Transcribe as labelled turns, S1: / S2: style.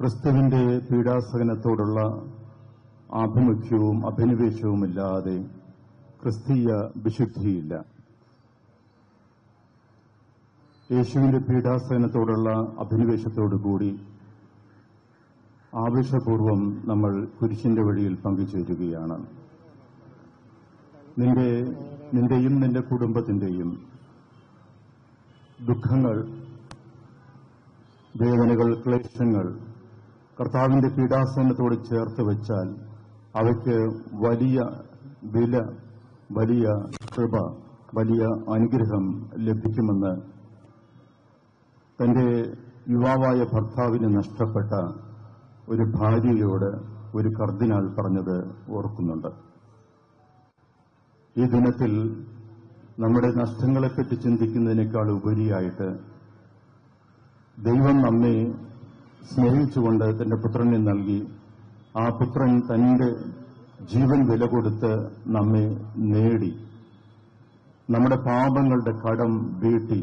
S1: ക്രിസ്തുവിന്റെ പീഡാസഹനത്തോടുള്ള ആഭിമുഖ്യവും അഭിനിവേശവുമില്ലാതെ ക്രിസ്തീയ വിശുദ്ധിയില്ല. യേശുവിന്റെ പീഡാസഹനത്തോടുള്ള അഭിനിവേശത്തോടുകൂടി ആവേശപൂർവം നമ്മൾ കുരിശിന്റെ വഴിയിൽ പങ്കുചേരുകയാണ്. നിന്റെയും നിന്റെ കുടുംബത്തിന്റെയും ദുഃഖങ്ങൾ, വേദനകൾ, ക്ലേശങ്ങൾ കർത്താവിന്റെ പീഡാസഹനത്തോട് ചേർത്ത് വെച്ചാൽ അവയ്ക്ക് വലിയ വില, വലിയ കൃപ, വലിയ അനുഗ്രഹം ലഭിക്കുമെന്ന് തന്റെ യുവാവായ ഭർത്താവിന് നഷ്ടപ്പെട്ട ഒരു ഭാര്യയോട് ഒരു കർദിനാൾ പറഞ്ഞത് ഓർക്കുന്നുണ്ട്. ഈ ദിനത്തിൽ നമ്മുടെ നഷ്ടങ്ങളെപ്പറ്റി ചിന്തിക്കുന്നതിനേക്കാൾ ഉപരിയായിട്ട് ദൈവം നമ്മെ സ്നേഹിച്ചുകൊണ്ട് തന്റെ പുത്രനെ നൽകി, ആ പുത്രൻ തന്റെ ജീവൻ വില കൊടുത്ത് നമ്മെ നേടി, നമ്മുടെ പാപങ്ങളുടെ കടം വീട്ടി